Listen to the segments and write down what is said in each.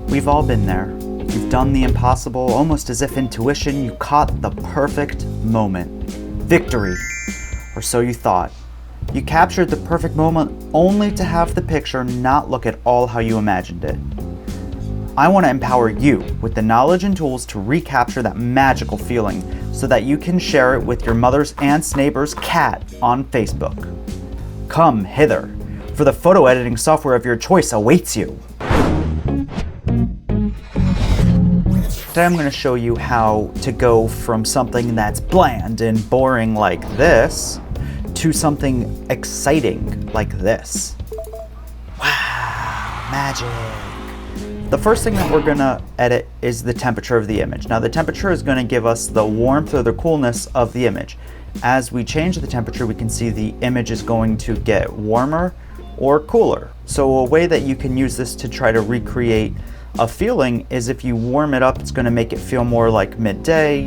We've all been there. You've done the impossible, almost as if intuition, you caught the perfect moment. Victory, or so you thought. You captured the perfect moment only to have the picture not look at all how you imagined it. I want to empower you with the knowledge and tools to recapture that magical feeling so that you can share it with your mother's aunt's neighbor's cat on Facebook. Come hither, for the photo editing software of your choice awaits you. Today I'm going to show you how to go from something that's bland and boring like this to something exciting like this. Wow, magic. The first thing that we're going to edit is the temperature of the image. Now the temperature is going to give us the warmth or the coolness of the image. As we change the temperature, we can see the image is going to get warmer or cooler. So a way that you can use this to try to recreate a feeling is if you warm it up, it's going to make it feel more like midday,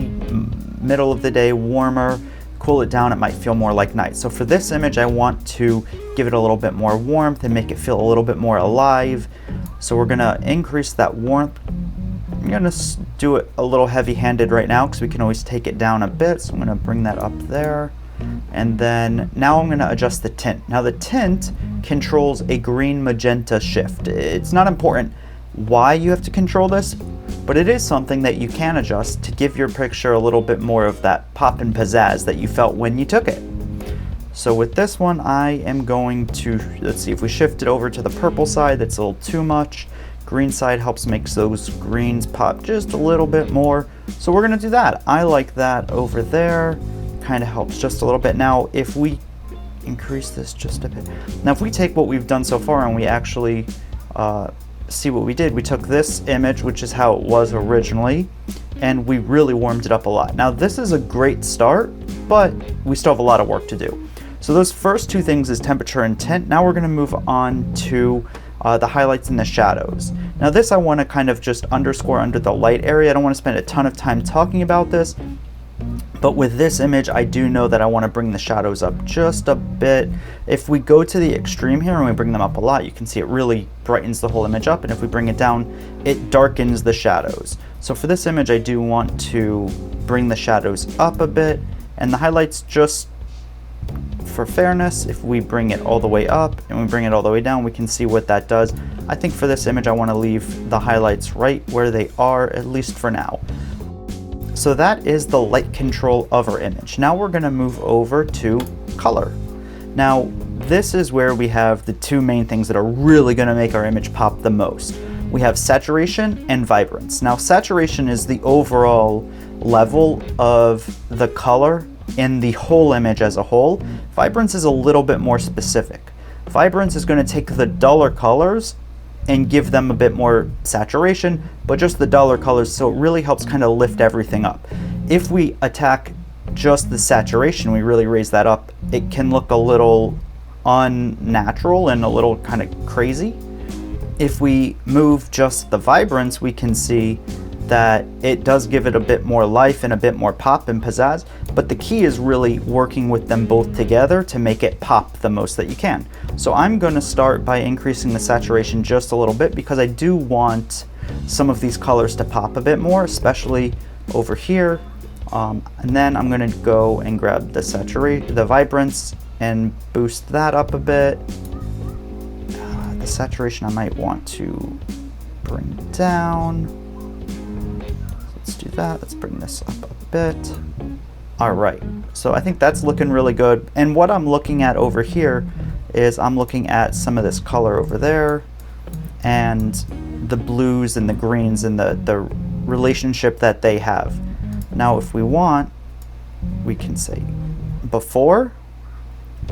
middle of the day, warmer. Cool it down, it might feel more like night. So for this image, I want to give it a little bit more warmth and make it feel a little bit more alive. So we're going to increase that warmth. I'm going to do it a little heavy-handed right now because we can always take it down a bit. So I'm going to bring that up there. And then now I'm going to adjust the tint. Now the tint controls a green magenta shift. It's not important why you have to control this, but it is something that you can adjust to give your picture a little bit more of that pop and pizzazz that you felt when you took it. So with this one, I am going to, let's see, if we shift it over to the purple side, that's a little too much. Green side helps make those greens pop just a little bit more. So we're gonna do that. I like that over there. Kind of helps just a little bit. Now, if we increase this just a bit. Now, if we take what we've done so far and we actually see what we did, we took this image, which is how it was originally, and we really warmed it up a lot. Now, this is a great start, but we still have a lot of work to do. So those first two things is temperature and tint. Now we're gonna move on to the highlights and the shadows. Now this I wanna kind of just underscore under the light area. I don't wanna spend a ton of time talking about this, but with this image, I do know that I wanna bring the shadows up just a bit. If we go to the extreme here and we bring them up a lot, you can see it really brightens the whole image up. And if we bring it down, it darkens the shadows. So for this image, I do want to bring the shadows up a bit, and the highlights, just for fairness, if we bring it all the way up and we bring it all the way down, we can see what that does. I think for this image, I wanna leave the highlights right where they are, at least for now. So that is the light control of our image. Now we're gonna move over to color. Now, this is where we have the two main things that are really gonna make our image pop the most. We have saturation and vibrance. Now, saturation is the overall level of the color in the whole image as a whole. Vibrance is a little bit more specific. Vibrance is gonna take the duller colors and give them a bit more saturation, but just the duller colors, so it really helps kind of lift everything up. If we attack just the saturation, we really raise that up, it can look a little unnatural and a little kind of crazy. If we move just the vibrance, we can see that it does give it a bit more life and a bit more pop and pizzazz, but the key is really working with them both together to make it pop the most that you can. So I'm going to start by increasing the saturation just a little bit because I do want some of these colors to pop a bit more, especially over here. And then I'm going to go and grab the vibrance and boost that up a bit. The saturation I might want to bring down. Let's do that. Let's bring this up a bit. All right, so I think that's looking really good. And what I'm looking at over here is I'm looking at some of this color over there and the blues and the greens and the relationship that they have. Now, if we want, we can say before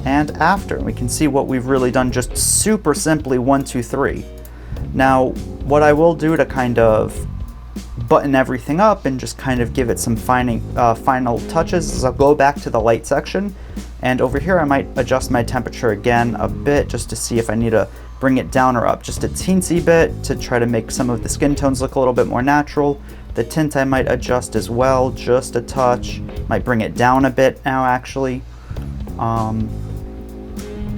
and after. We can see what we've really done just super simply, 1, 2, 3. Now, what I will do to kind of button everything up and just kind of give it some final touches is I'll go back to the light section, and over here I might adjust my temperature again a bit just to see if I need to bring it down or up just a teensy bit to try to make some of the skin tones look a little bit more natural. The tint I might adjust as well, just a touch. Might bring it down a bit now actually.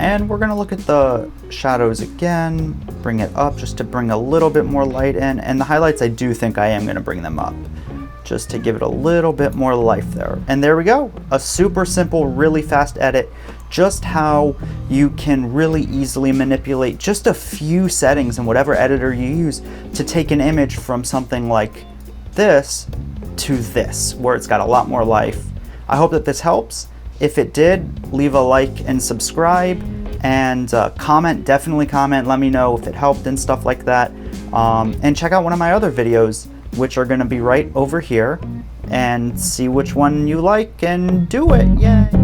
And we're gonna look at the shadows again, bring it up just to bring a little bit more light in. And the highlights, I do think I am gonna bring them up just to give it a little bit more life there. And there we go, a super simple, really fast edit, just how you can really easily manipulate just a few settings in whatever editor you use to take an image from something like this to this, where it's got a lot more life. I hope that this helps. If it did, leave a like and subscribe, and comment, definitely comment, let me know if it helped and stuff like that. And check out one of my other videos, which are gonna be right over here, and see which one you like and do it, yay!